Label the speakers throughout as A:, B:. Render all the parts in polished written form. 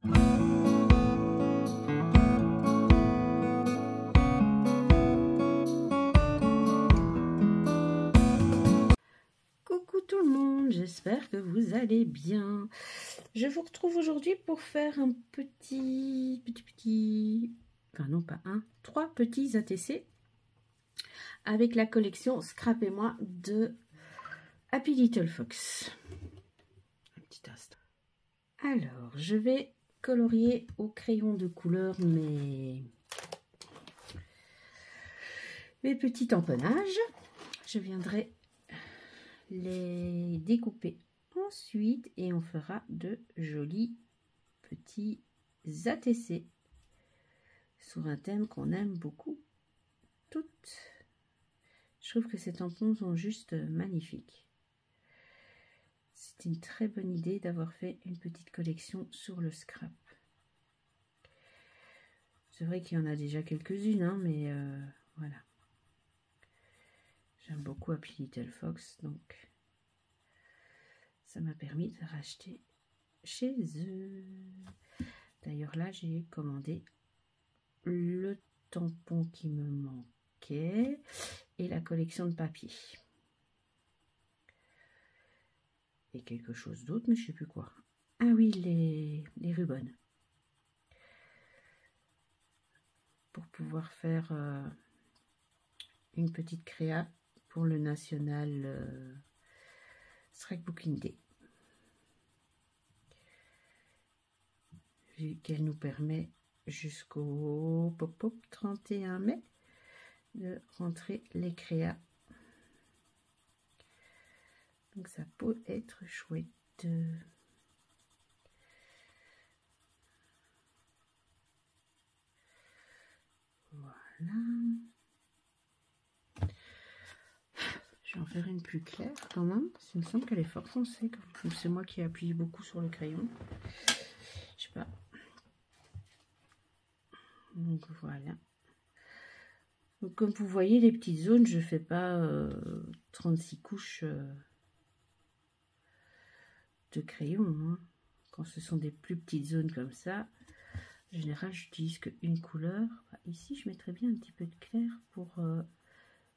A: Coucou tout le monde, j'espère que vous allez bien. Je vous retrouve aujourd'hui pour faire un petit, enfin non pas un, 3 petits ATC avec la collection Scrap et moi de Happy Little Fox. Un petit instant. Alors, je vais colorier au crayon de couleur mes petits tamponnages. Je viendrai les découper ensuite et on fera de jolis petits ATC sur un thème qu'on aime beaucoup toutes. Je trouve que ces tampons sont juste magnifiques. C'est une très bonne idée d'avoir fait une petite collection sur le scrap. C'est vrai qu'il y en a déjà quelques-unes, hein, mais voilà. J'aime beaucoup Happy Little Fox, donc ça m'a permis de racheter chez eux. D'ailleurs là, j'ai commandé le tampon qui me manquait et la collection de papier. Et quelque chose d'autre, mais je ne sais plus quoi. Ah oui, les rubans. Pour pouvoir faire une petite créa pour le National Scrapbooking Day. Vu qu'elle nous permet jusqu'au 31 mai de rentrer les créas. Donc ça peut être chouette. Voilà. Je vais en faire une plus claire quand même. Il me semble qu'elle est fort foncée. C'est moi qui appuie beaucoup sur le crayon. Je sais pas. Donc voilà. Donc, comme vous voyez, les petites zones, je fais pas 36 couches de crayon. Hein. Quand ce sont des plus petites zones comme ça, en général, j'utilise qu'une couleur. Ici, je mettrais bien un petit peu de clair pour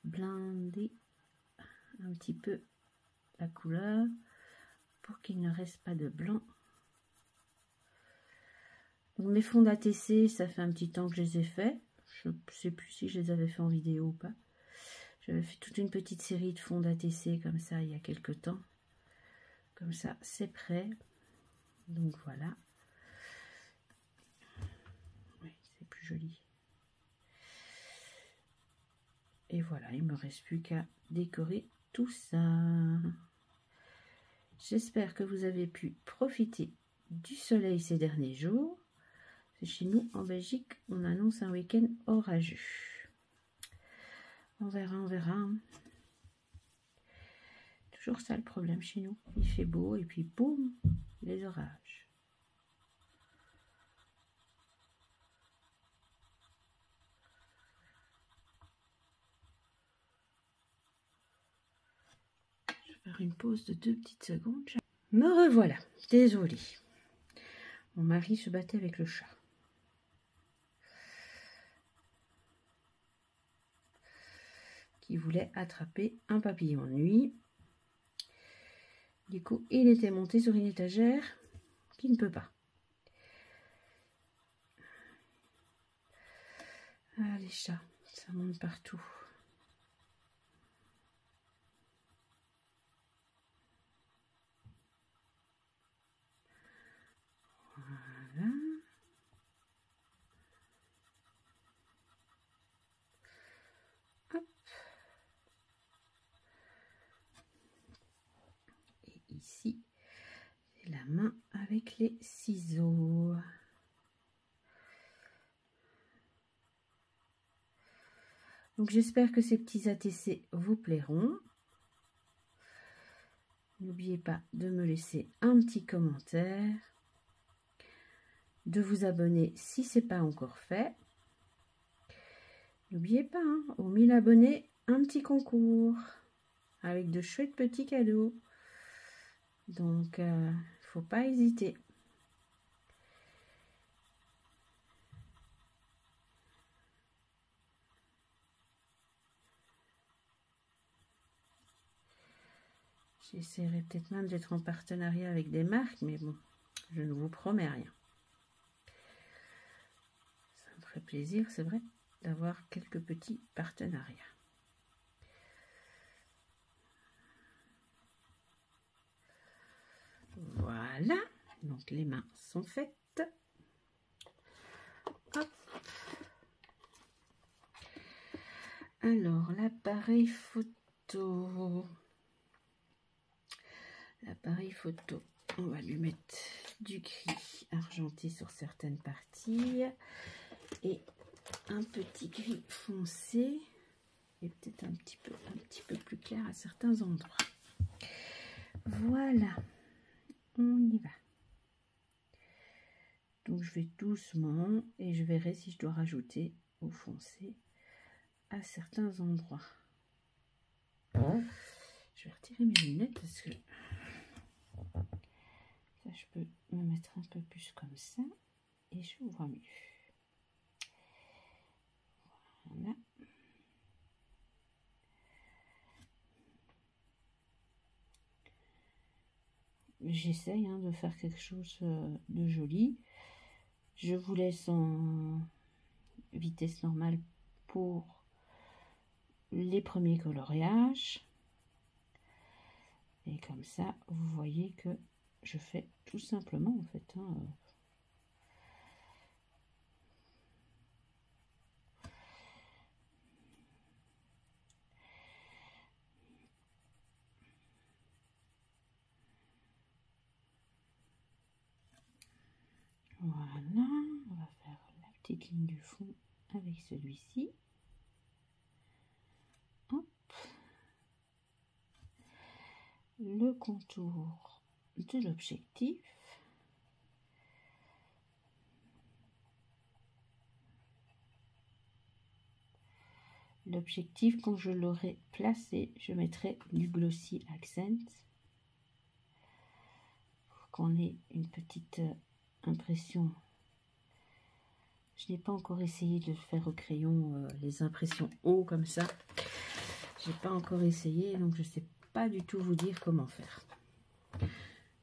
A: blinder un petit peu la couleur pour qu'il ne reste pas de blanc. Donc, mes fonds d'ATC, ça fait un petit temps que je les ai faits. Je ne sais plus si je les avais fait en vidéo ou pas. J'avais fait toute une petite série de fonds d'ATC comme ça il y a quelques temps. Comme ça, c'est prêt. Donc voilà. Oui, c'est plus joli. Et voilà, il ne me reste plus qu'à décorer tout ça. J'espère que vous avez pu profiter du soleil ces derniers jours. Chez nous, en Belgique, on annonce un week-end orageux. On verra, on verra. Toujours ça le problème chez nous. Il fait beau et puis boum, les orages. Je vais faire une pause de 2 petites secondes. Me revoilà. Désolée. Mon mari se battait avec le chat. Qui voulait attraper un papillon de nuit. Du coup, il était monté sur une étagère qui ne peut pas. Ah, les chats, ça monte partout. Voilà. Hop. Et ici, c'est la main avec les ciseaux. Donc j'espère que ces petits ATC vous plairont. N'oubliez pas de me laisser un petit commentaire, de vous abonner si ce n'est pas encore fait. N'oubliez pas, hein, aux 1000 abonnés, un petit concours avec de chouettes petits cadeaux. Donc, il ne faut pas hésiter. J'essaierai peut-être même d'être en partenariat avec des marques, mais bon, je ne vous promets rien. Ça me ferait plaisir, c'est vrai, d'avoir quelques petits partenariats. Voilà, donc les mains sont faites. Hop. Alors, l'appareil photo. L'appareil photo, on va lui mettre du gris argenté sur certaines parties et un petit gris foncé et peut-être un petit peu plus clair à certains endroits. Voilà, on y va. Donc je vais doucement et je verrai si je dois rajouter au foncé à certains endroits. Je vais retirer mes lunettes parce que ça, je peux me mettre un peu plus comme ça et je vois mieux. Voilà. J'essaye de faire quelque chose de joli. Je vous laisse en vitesse normale pour les premiers coloriages. Et comme ça, vous voyez que je fais tout simplement en fait. Voilà, on va faire la petite ligne du fond avec celui-ci. Le contour de l'objectif. L'objectif, quand je l'aurai placé, je mettrai du glossy accent pour qu'on ait une petite impression. Je n'ai pas encore essayé de le faire au crayon, les impressions haut comme ça. J'ai pas encore essayé, donc je sais pas du tout vous dire comment faire.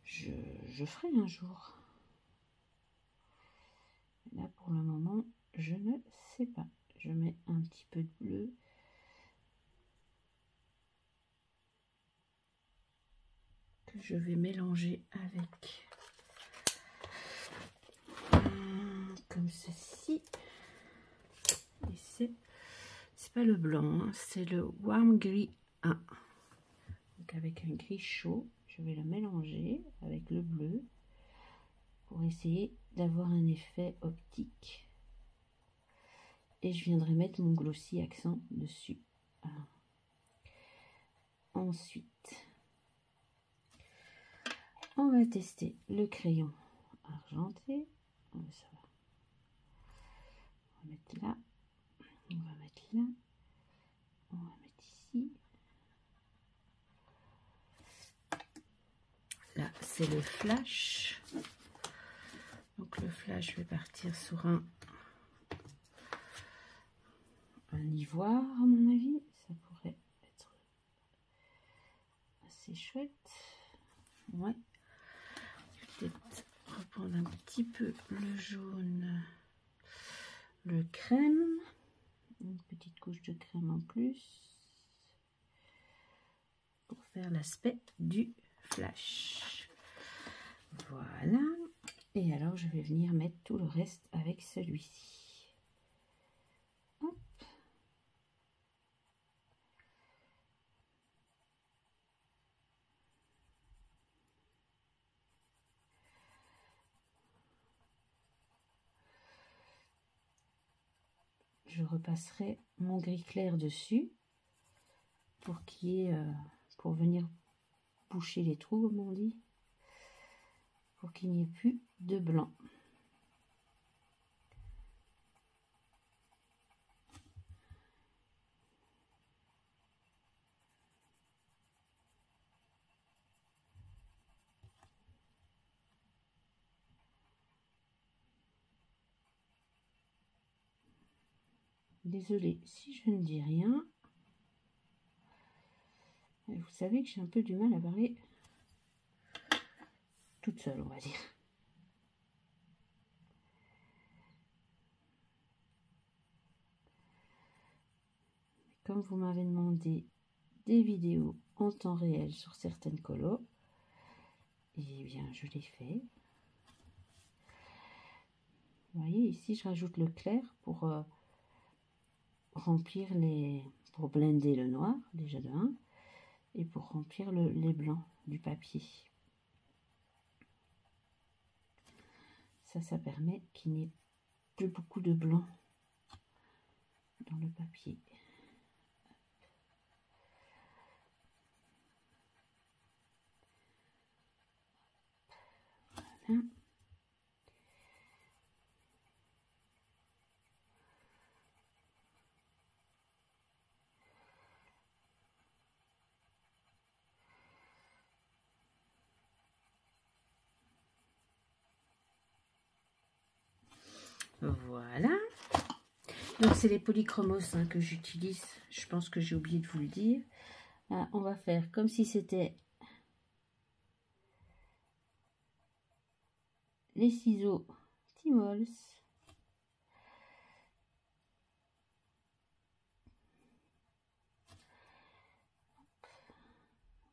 A: Je ferai un jour. Là pour le moment, je ne sais pas. Je mets un petit peu de bleu. Que je vais mélanger avec comme ceci. Et c'est pas le blanc, hein, c'est le Warm Gris 1. Donc avec un gris chaud, je vais le mélanger avec le bleu pour essayer d'avoir un effet optique. Et je viendrai mettre mon glossy accent dessus. Voilà. Ensuite, on va tester le crayon argenté. Ça va. On va mettre là. On va mettre là. On va mettre ici. Là, c'est le flash. Donc le flash, je vais partir sur un ivoire, à mon avis. Ça pourrait être assez chouette. Ouais. Je vais peut-être reprendre un petit peu le jaune, le crème. Une petite couche de crème en plus pour faire l'aspect du flash. Voilà. Et alors je vais venir mettre tout le reste avec celui-ci. Hop. Je repasserai mon gris clair dessus pour qu'il y ait, pour venir boucher les trous comme on dit, pour qu'il n'y ait plus de blanc. Désolée si je ne dis rien. Et vous savez que j'ai un peu du mal à parler toute seule, on va dire. Comme vous m'avez demandé des vidéos en temps réel sur certaines colos, et bien je l'ai fait. Vous voyez, ici je rajoute le clair pour remplir pour blender le noir, déjà de 1, et pour remplir les blancs du papier. Ça permet qu'il n'y ait plus beaucoup de blanc dans le papier. Voilà. Voilà. Donc c'est les polychromos que j'utilise. Je pense que j'ai oublié de vous le dire. Là, on va faire comme si c'était les ciseaux Timols.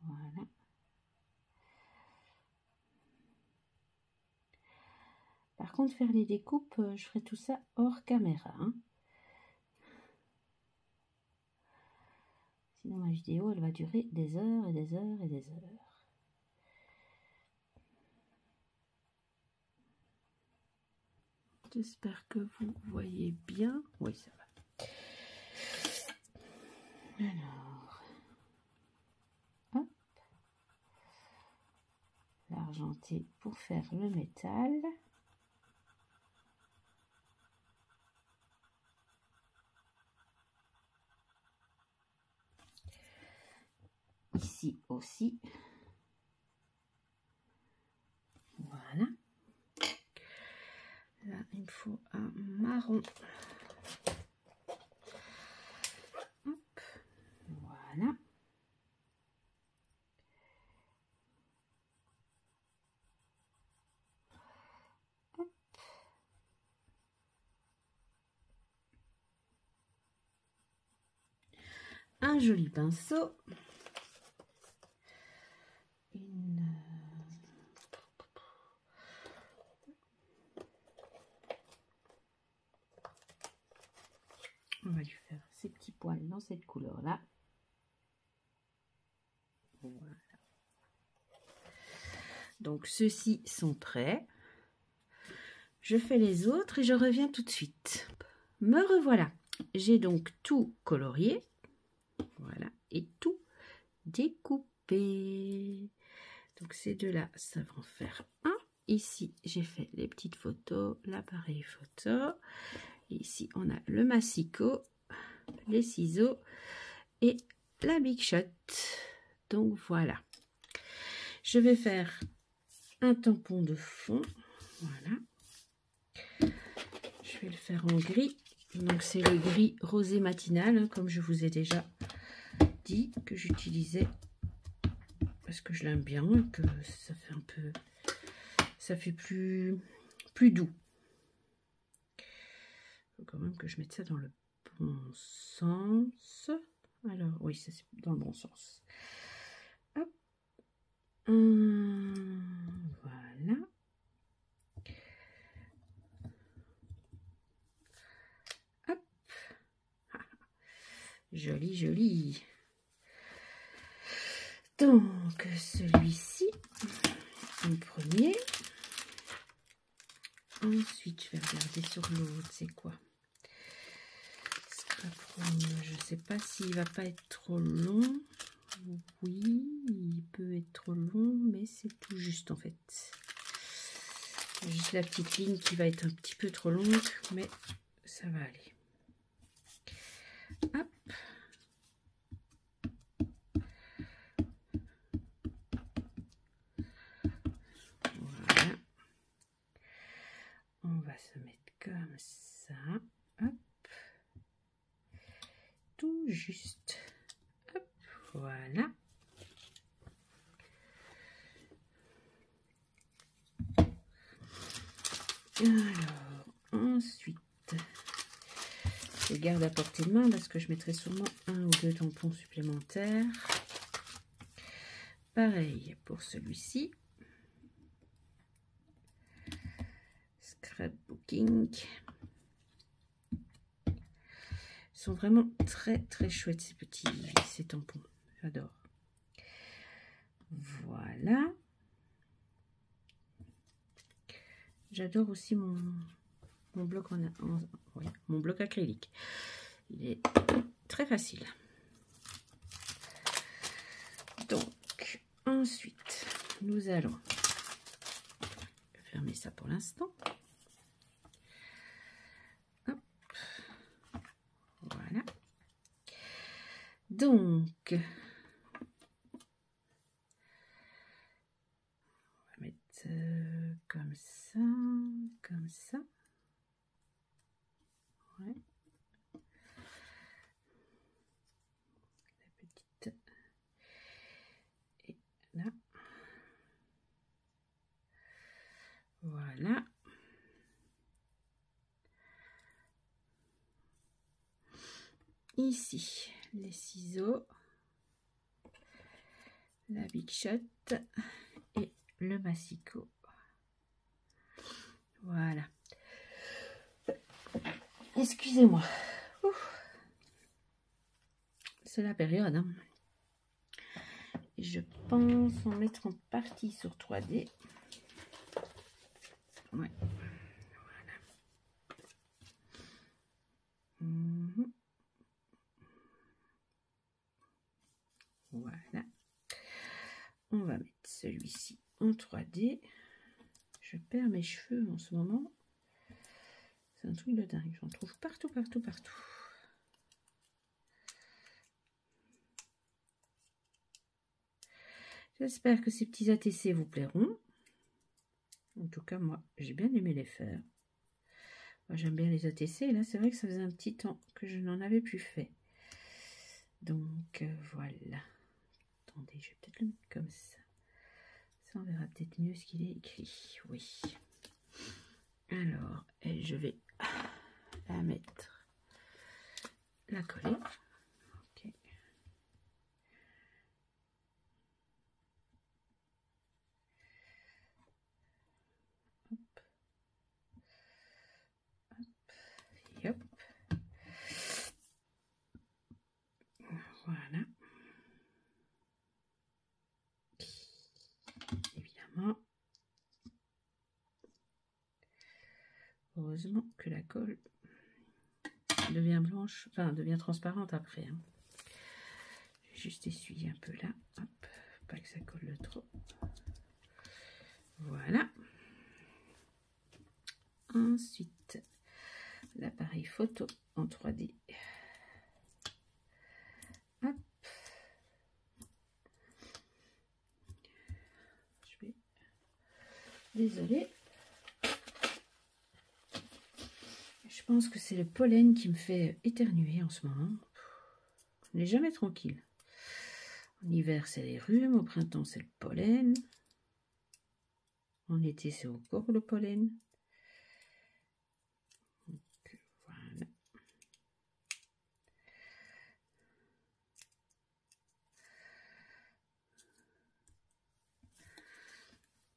A: Voilà. Par contre, faire les découpes, je ferai tout ça hors caméra. Sinon, ma vidéo, elle va durer des heures et des heures et des heures. J'espère que vous voyez bien. Oui, ça va. Alors, hop. L'argenté pour faire le métal. Ici aussi. Voilà. Là, il me faut un marron. Hop. Voilà. Hop. Un joli pinceau. On va lui faire ces petits poils dans cette couleur-là. Voilà. Donc, ceux-ci sont prêts. Je fais les autres et je reviens tout de suite. Me revoilà. J'ai donc tout colorié. Voilà. Et tout découpé. Donc, ces deux-là, ça va en faire un. Ici, j'ai fait les petites photos, l'appareil photo. Et ici, on a le massicot, les ciseaux et la Big Shot. Donc, voilà. Je vais faire un tampon de fond. Voilà. Je vais le faire en gris. Donc, c'est le gris rosé matinal, comme je vous ai déjà dit, que j'utilisais parce que je l'aime bien et que ça fait un peu... Ça fait plus doux. Il faut quand même que je mette ça dans le bon sens. Alors, oui, c'est dans le bon sens. Hop. Voilà. Hop. Joli, joli. Donc, celui-ci, le premier. Ensuite, je vais regarder sur l'autre, c'est quoi? Je ne sais pas s'il va pas être trop long. Oui, il peut être trop long, mais c'est tout juste en fait. Juste la petite ligne qui va être un petit peu trop longue, mais ça va aller. Hop. Voilà. On va se mettre comme ça. Hop. Tout juste. Hop. Voilà. Alors, ensuite, je garde à portée de main parce que je mettrai sûrement un ou deux tampons supplémentaires. Pareil pour celui-ci. Scrapbooking. Ils sont vraiment très chouettes ces tampons. J'adore. Voilà. J'adore aussi mon bloc mon bloc acrylique. Il est très facile. Donc, ensuite, nous allons fermer ça pour l'instant. Voilà. Donc, on va mettre comme ça, comme ça. Ouais. La petite et là. Voilà. Ici, les ciseaux, la Big Shot et le massicot. Voilà. Excusez-moi. C'est la période. Hein. Je pense en mettre en partie sur 3D. Ouais. Voilà. Voilà. On va mettre celui-ci en 3D. Je perds mes cheveux en ce moment. C'est un truc de dingue. J'en trouve partout. J'espère que ces petits ATC vous plairont. En tout cas, moi, j'ai bien aimé les faire. Moi, j'aime bien les ATC. Et là, c'est vrai que ça faisait un petit temps que je n'en avais plus fait. Donc, voilà. Attendez, je vais peut-être le mettre comme ça. Ça, on verra peut-être mieux ce qu'il est écrit. Oui. Alors, et je vais la mettre, la coller. Ok. Hop. Hop. Et hop. Voilà. Évidemment. Heureusement que la colle devient blanche, enfin devient transparente après. Hein. Je vais juste essuyer un peu là. Hop. Pas que ça colle trop. Voilà. Ensuite, l'appareil photo en 3D. Hop. Je vais... Désolée. Je pense que c'est le pollen qui me fait éternuer en ce moment. On n'est jamais tranquille. En hiver, c'est les rhumes. Au printemps, c'est le pollen. En été, c'est encore le pollen. Donc, voilà.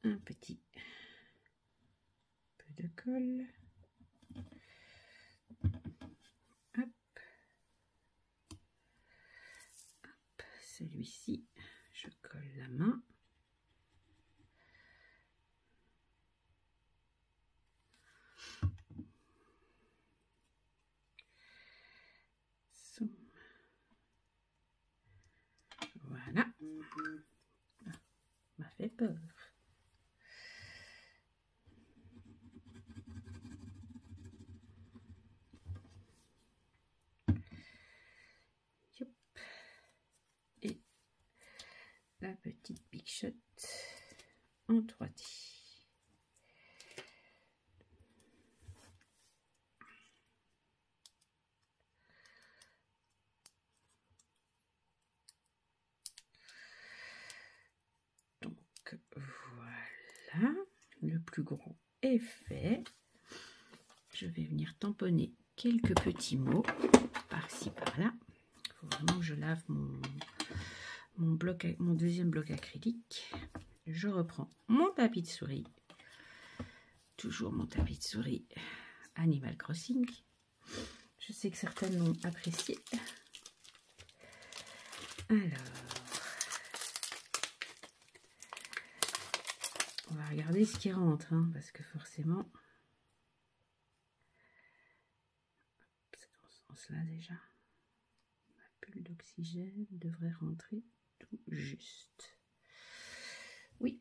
A: Un petit peu de colle. Hop. Hop. Celui-ci, je colle la main. Voilà. Ah, m'a fait peur. Yop. Et la petite Big Shot en 3D. Donc voilà, le plus gros est fait. je vais venir tamponner quelques petits mots par-ci, par-là. Il faut vraiment que je lave mon deuxième bloc acrylique. Je reprends mon tapis de souris. Toujours mon tapis de souris Animal Crossing. Je sais que certaines l'ont apprécié. Alors, on va regarder ce qui rentre, hein, parce que forcément, c'est dans ce sens-là déjà. Ma bulle d'oxygène devrait rentrer tout juste. Oui,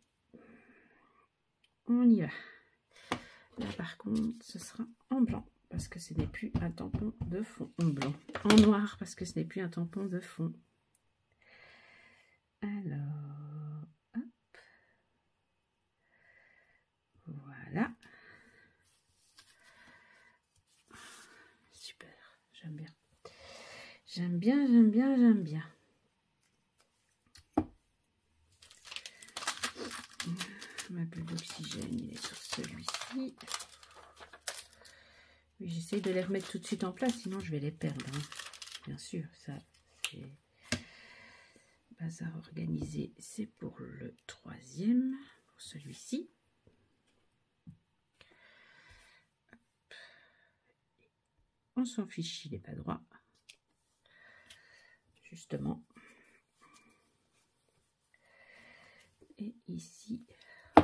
A: on y va. Là, par contre, ce sera en blanc, parce que ce n'est plus un tampon de fond. En blanc. En noir, parce que ce n'est plus un tampon de fond. Alors, hop. Voilà. Super, j'aime bien. J'aime bien, j'aime bien, j'aime bien. Ma bulle d'oxygène, il est sur celui-ci. Oui, j'essaie de les remettre tout de suite en place, sinon je vais les perdre. Hein. Bien sûr, ça, c'est bazar organisé. C'est pour le troisième, pour celui-ci. On s'en fiche, il n'est pas droit. Justement. Et ici,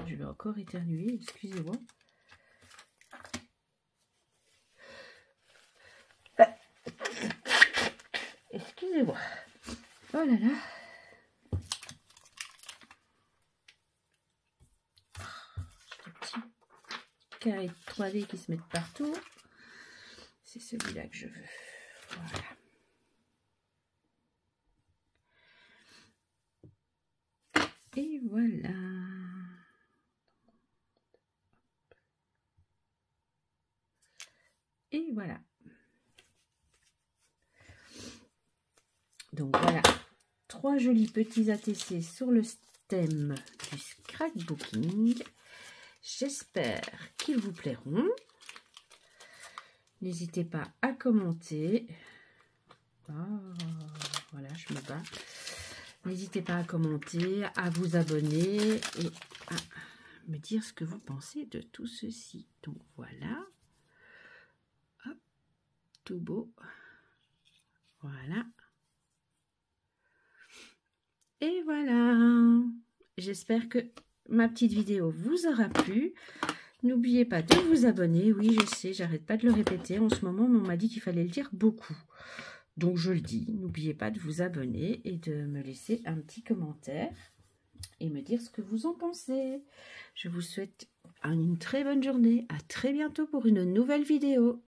A: je vais encore éternuer, excusez-moi. Excusez-moi. Oh là là. Des petits carrés de 3D qui se mettent partout. C'est celui-là que je veux. Voilà. Et voilà. Et voilà. Donc voilà, 3 jolis petits ATC sur le thème du scrapbooking. J'espère qu'ils vous plairont. N'hésitez pas à commenter. Oh, voilà, je me bats. N'hésitez pas à commenter, à vous abonner et à me dire ce que vous pensez de tout ceci. Donc voilà. Hop, tout beau. Voilà. Et voilà. J'espère que ma petite vidéo vous aura plu. N'oubliez pas de vous abonner. Oui, je sais, j'arrête pas de le répéter. En ce moment, on m'a dit qu'il fallait le dire beaucoup. Donc, je le dis. N'oubliez pas de vous abonner et de me laisser un petit commentaire et me dire ce que vous en pensez. Je vous souhaite une très bonne journée. À très bientôt pour une nouvelle vidéo.